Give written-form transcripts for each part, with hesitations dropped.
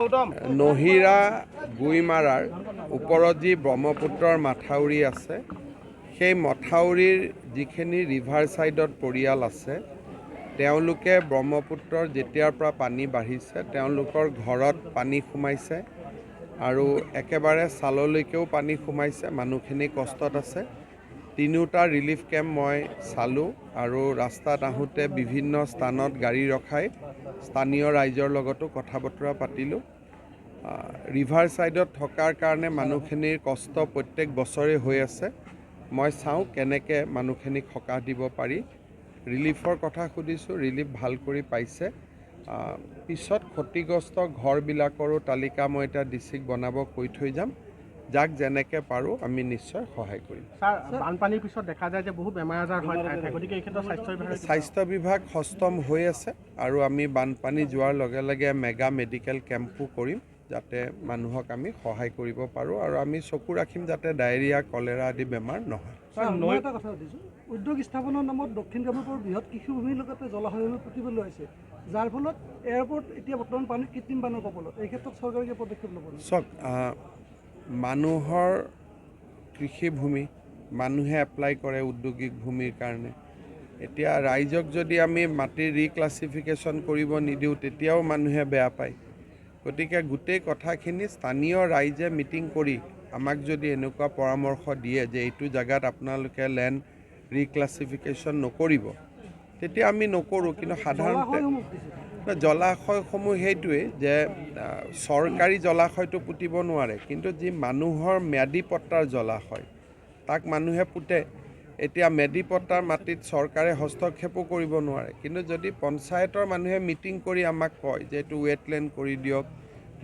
নহিৰা গুইমাৰাৰ ওপৰত যি ব্ৰহ্মপুত্ৰৰ মাথাউৰি আছে সেই মথাউৰিৰ যিখিনি ৰিভাৰ ছাইডত পৰিয়াল আছে তেওঁলোকে ব্ৰহ্মপুত্ৰৰ যেতিয়াৰ পৰা পানী বাঢ়িছে তেওঁলোকৰ ঘৰত পানী সোমাইছে আৰু একেবাৰে ছাললৈকেও পানী সোমাইছে। মানুহখিনি কষ্টত আছে। তিনিওটা ৰিলিফ কেম্প মই চালোঁ আৰু ৰাস্তাত আহোঁতে বিভিন্ন স্থানত গাড়ী ৰখাই স্থানীয় ৰাইজৰ লগতো কথা বতৰা পাতিলোঁ। ৰিভাৰ ছাইডত থকাৰ কাৰণে মানুহখিনিৰ কষ্ট প্ৰত্যেক বছৰে হৈ আছে। মই চাওঁ কেনেকৈ মানুহখিনিক সকাহ দিব পাৰি। ৰিলিফৰ কথা সুধিছোঁ, ৰিলিফ ভাল কৰি পাইছে। পিছত ক্ষতিগ্ৰস্ত ঘৰবিলাকৰো তালিকা মই এতিয়া ডিষ্ট্ৰিক্ট বনাব কৈ থৈ যাম। যাক যেনেকৈ পাৰোঁ আমি নিশ্চয় সহায় কৰিম। বানপানীৰ পিছত দেখা যায় যে বহুত বেমাৰ আজাৰ হয়, গতিকে এই ক্ষেত্ৰত স্বাস্থ্য বিভাগ সষ্টম হৈ আছে আৰু আমি বানপানী যোৱাৰ লগে লগে মেগা মেডিকেল কেম্পো কৰিম যাতে মানুহক আমি সহায় কৰিব পাৰোঁ আৰু আমি চকু ৰাখিম যাতে ডায়েৰিয়া কলেৰা আদি বেমাৰ নহয়। এটা কথা সুধিছোঁ, উদ্যোগ স্থাপনৰ নামত দক্ষিণ কামৰূপৰ বৃহৎ কৃষিভূমিৰ লগতে জলাশয়সমূহ পুতিবলৈ হৈছে, যাৰ ফলত এয়াৰপৰ্ট এতিয়া বৰ্তমান পানী কৃত্ৰিম বানৰ কবলত। এই ক্ষেত্ৰত চৰকাৰে কি পদক্ষেপ ল'ব? চাওক, মানুহৰ কৃষিভূমি মানুহে এপ্লাই কৰে উদ্যোগিক ভূমিৰ কাৰণে। এতিয়া ৰাইজক যদি আমি মাটিৰ ৰিক্লাছিফিকেশ্যন কৰিব নিদিওঁ তেতিয়াও মানুহে বেয়া পায়। গতিকে গোটেই কথাখিনি স্থানীয় ৰাইজে মিটিং কৰি আমাক যদি এনেকুৱা পৰামৰ্শ দিয়ে যে এইটো জেগাত আপোনালোকে লেণ্ড ৰিক্লাছিফিকেশ্যন নকৰিব তেতিয়া আমি নকৰোঁ। কিন্তু সাধাৰণতে জলাশয়সমূহ সেইটোৱেই যে চৰকাৰী জলাশয়টো পুতিব নোৱাৰে, কিন্তু যি মানুহৰ ম্যাদী পট্টাৰ জলাশয় তাক মানুহে পুতে। এতিয়া মেডি পট্টাৰ মাটিত চৰকাৰে হস্তক্ষেপো কৰিব নোৱাৰে, কিন্তু যদি পঞ্চায়তৰ মানুহে মিটিং কৰি আমাক কয় যে এইটো ৱেটলেণ্ড কৰি দিয়ক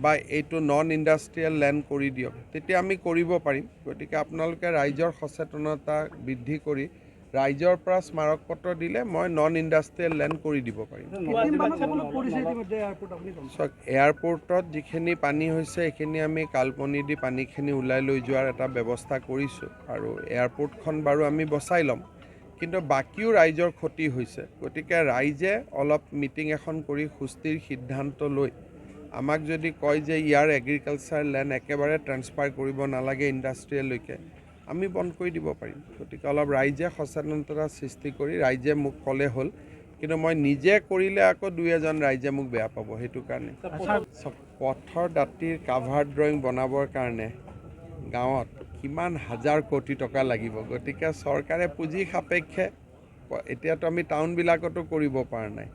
বা এইটো নন ইণ্ডাষ্ট্ৰিয়েল লেণ্ড কৰি দিয়ক তেতিয়া আমি কৰিব পাৰিম। গতিকে আপোনালোকে ৰাইজৰ সচেতনতা বৃদ্ধি কৰি ৰাইজৰ পৰা স্মাৰক পত্ৰ দিলে মই নন ইণ্ডাষ্ট্ৰিয়েল লেণ্ড কৰি দিব পাৰিম। চাওক, এয়াৰপৰ্টত যিখিনি পানী হৈছে সেইখিনি আমি কালপনি দি পানীখিনি ওলাই লৈ যোৱাৰ এটা ব্যৱস্থা কৰিছোঁ আৰু এয়াৰপৰ্টখন বাৰু আমি বচাই ল'ম, কিন্তু বাকীও ৰাইজৰ ক্ষতি হৈছে। গতিকে ৰাইজে অলপ মিটিং এখন কৰি সুস্থিৰ সিদ্ধান্ত লৈ আমাক যদি কয় যে ইয়াৰ এগ্ৰিকালচাৰ লেণ্ড একেবাৰে ট্ৰেন্সফাৰ কৰিব নালাগে ইণ্ডাষ্ট্ৰিয়েললৈকে, আমি বন্ধ কৰি দিব পাৰিম। গতিকে অলপ ৰাইজে সচেতনতা সৃষ্টি কৰি ৰাইজে মোক ক'লে হ'ল, কিন্তু মই নিজে কৰিলে আকৌ দুই এজন ৰাইজে মোক বেয়া পাব। সেইটো কাৰণে পথৰ দাঁতিৰ কাভাৰ ড্ৰয়িং বনাবৰ কাৰণে গাঁৱত কিমান হাজাৰ কোটি টকা লাগিব। গতিকে চৰকাৰে পুঁজি সাপেক্ষে এতিয়াতো আমি টাউনবিলাকতো কৰিব পৰা নাই।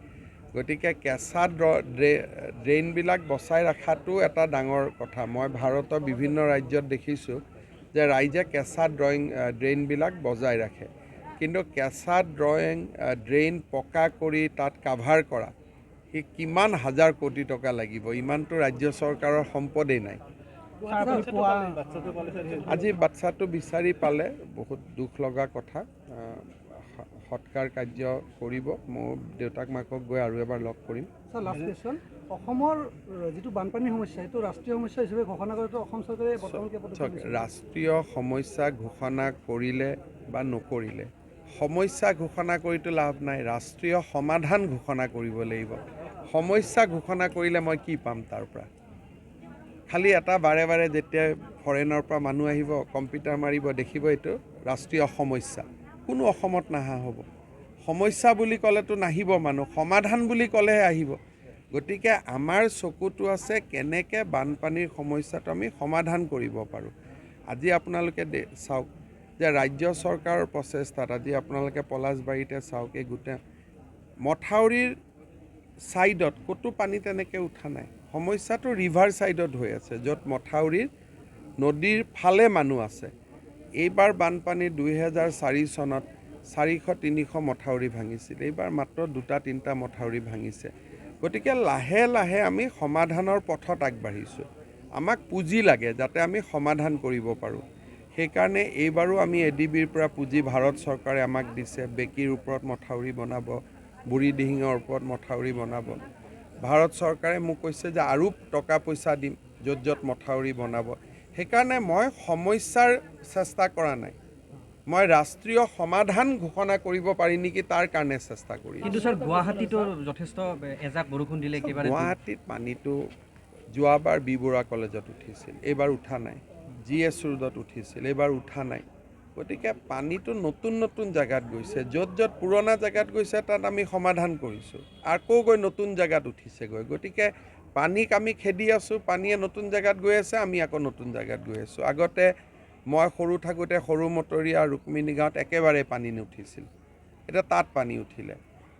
গতিকে কেঁচা ড্ৰেইনবিলাক বচাই ৰখাটো এটা ডাঙৰ কথা। মই ভাৰতৰ বিভিন্ন ৰাজ্যত দেখিছোঁ যে ৰাইজে কেঁচা ড্ৰেইনবিলাক বজাই ৰাখে, কিন্তু কেঁচা ড্ৰেইন পকা কৰি তাত কাভাৰ কৰা সি কিমান হাজাৰ কোটি টকা লাগিব। ইমানটো ৰাজ্য চৰকাৰৰ সম্পদেই নাই। আজি বাচ্চাটো বিচাৰি পালে, বহুত দুখ লগা কথা। সৎকাৰ কাৰ্য কৰিব। মোৰ দেউতাক মাকক গৈ আৰু এবাৰ লগ কৰিম। অসমৰ যিটো বানপানীৰ সমস্যা সেইটো ৰাষ্ট্ৰীয় সমস্যা হিচাপে ঘোষণা কৰাটো অসম চৰকাৰে ৰাষ্ট্ৰীয় সমস্যা ঘোষণা কৰিলে বা নকৰিলে সমস্যা ঘোষণা কৰিতো লাভ নাই, ৰাষ্ট্ৰীয় সমাধান ঘোষণা কৰিব লাগিব। সমস্যা ঘোষণা কৰিলে মই কি পাম তাৰ পৰা? খালি এটা বাৰে বাৰে যেতিয়া ফৰেনৰ পৰা মানুহ আহিব কম্পিউটাৰ মাৰিব দেখিব এইটো ৰাষ্ট্ৰীয় সমস্যা, কোনো অসমত নাহা হ'ব। সমস্যা বুলি ক'লেতো নাহিব মানুহ, সমাধান বুলি ক'লেহে আহিব। গতিকে আমাৰ চকুটো আছে কেনেকৈ বানপানীৰ সমস্যাটো আমি সমাধান কৰিব পাৰোঁ। আজি আপোনালোকে চাওক যে ৰাজ্য চৰকাৰৰ প্ৰচেষ্টাত আজি আপোনালোকে পলাশবাৰীতে চাওক, এই গোটেই মথাউৰিৰ ছাইডত ক'তো পানী তেনেকৈ উঠা নাই। সমস্যাটো ৰিভাৰ ছাইডত হৈ আছে, য'ত মথাউৰিৰ নদীৰ ফালে মানুহ আছে। এইবাৰ বানপানী 2004 চনত 400-300 মথাউৰি ভাঙিছিল, এইবাৰ মাত্ৰ 2-3টা মথাউৰি ভাঙিছে। গতিকে লাহে লাহে আমি সমাধানৰ পথত আগবাঢ়িছোঁ। আমাক পুঁজি লাগে যাতে আমি সমাধান কৰিব পাৰোঁ। সেইকাৰণে এইবাৰো আমি ADBৰ পৰা পুঁজি ভাৰত চৰকাৰে আমাক দিছে। বেকীৰ ওপৰত মথাউৰি বনাব, বুঢ়ীদিহিঙৰ ওপৰত মথাউৰি বনাব। ভাৰত চৰকাৰে মোক কৈছে যে আৰু টকা পইচা দিম য'ত য'ত মথাউৰি বনাব। সেইকাৰণে মই সমস্যাৰ চেষ্টা কৰা নাই, মই ৰাষ্ট্ৰীয় সমাধান ঘোষণা কৰিব পাৰি নেকি তাৰ কাৰণে চেষ্টা কৰি। কিন্তু ছাৰ গুৱাহাটীতো যথেষ্ট এজাক বৰষুণ দিলে, গুৱাহাটীত পানীটো যোৱাবাৰ বি বৰুৱা কলেজত উঠিছিল, এইবাৰ উঠা নাই। GS ৰোডত উঠিছিল, এইবাৰ উঠা নাই। গতিকে পানীটো নতুন নতুন জেগাত গৈছে, য'ত য'ত পুৰণা জেগাত গৈছে তাত আমি সমাধান কৰিছোঁ, আকৌ গৈ নতুন জেগাত উঠিছেগৈ। গতিকে পানীক আমি খেদি আছোঁ, পানীয়ে নতুন জেগাত গৈ আছে, আমি আকৌ নতুন জেগাত গৈ আছোঁ। আগতে মই সৰু থাকোঁতে সৰু মটৰীয়া ৰুক্মিণী গাঁৱত একেবাৰে পানী নুঠিছিল, এতিয়া তাত পানী উঠিলে।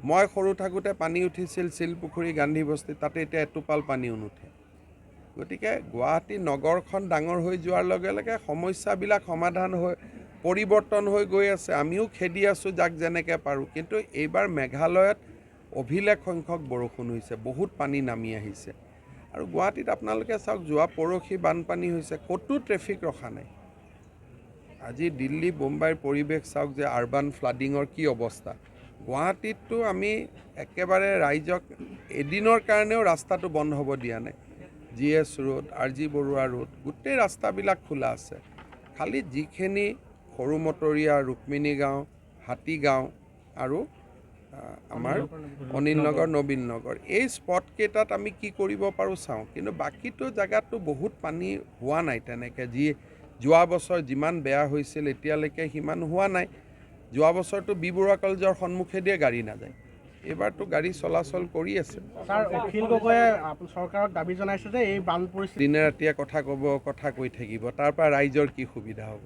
মই সৰু থাকোঁতে পানী উঠিছিল শিলপুখুৰী গান্ধী বস্তি, তাতে এতিয়া এটোপাল পানীও নুঠে। গতিকে গুৱাহাটী নগৰখন ডাঙৰ হৈ যোৱাৰ লগে লগে সমস্যাবিলাক সমাধান হৈ পৰিৱৰ্তন হৈ গৈ আছে। আমিও খেদি আছোঁ যাক যেনেকৈ পাৰোঁ। কিন্তু এইবাৰ মেঘালয়ত অভিলেখ সংখ্যক বৰষুণ হৈছে, বহুত পানী নামি আহিছে। আৰু গুৱাহাটীত আপোনালোকে চাওক, যোৱা পৰহি বানপানী হৈছে, ক'তো ট্ৰেফিক ৰখা নাই। আজি দিল্লী বোম্বাইৰ পৰিৱেশ চাওক যে আৰ্বান ফ্লাডিঙৰ কি অৱস্থা। গুৱাহাটীততো আমি একেবাৰে ৰাইজক এদিনৰ কাৰণেও ৰাস্তাটো বন্ধ হ'ব দিয়া নাই। GS road, RG Baruah road, গোটেই ৰাস্তাবিলাক খোলা আছে। খালি যিখিনি সৰু মটৰীয়া, ৰুক্মিণী গাঁও, হাতীগাঁও আৰু আমাৰ অনিল নগৰ, নবীন নগৰ, এই স্পটকেইটাত আমি কি কৰিব পাৰোঁ চাওঁ। কিন্তু বাকীটো জেগাততো বহুত পানী হোৱা নাই তেনেকৈ। যোৱা বছৰ যিমান বেয়া হৈছিল এতিয়ালৈকে সিমান হোৱা নাই। যোৱা বছৰটো বি বৰুৱা কলেজৰ সন্মুখেদিয়ে গাড়ী নাযায়, এইবাৰতো গাড়ী চলাচল কৰি আছে। ছাৰ, অখিল গগৈয়ে চৰকাৰক দাবী জনাইছে যে এই বান পৰিস্থিতি দিনে ৰাতিয়ে কথা ক'ব, কথা কৈ থাকিব, তাৰ পৰা ৰাইজৰ কি সুবিধা হ'ব?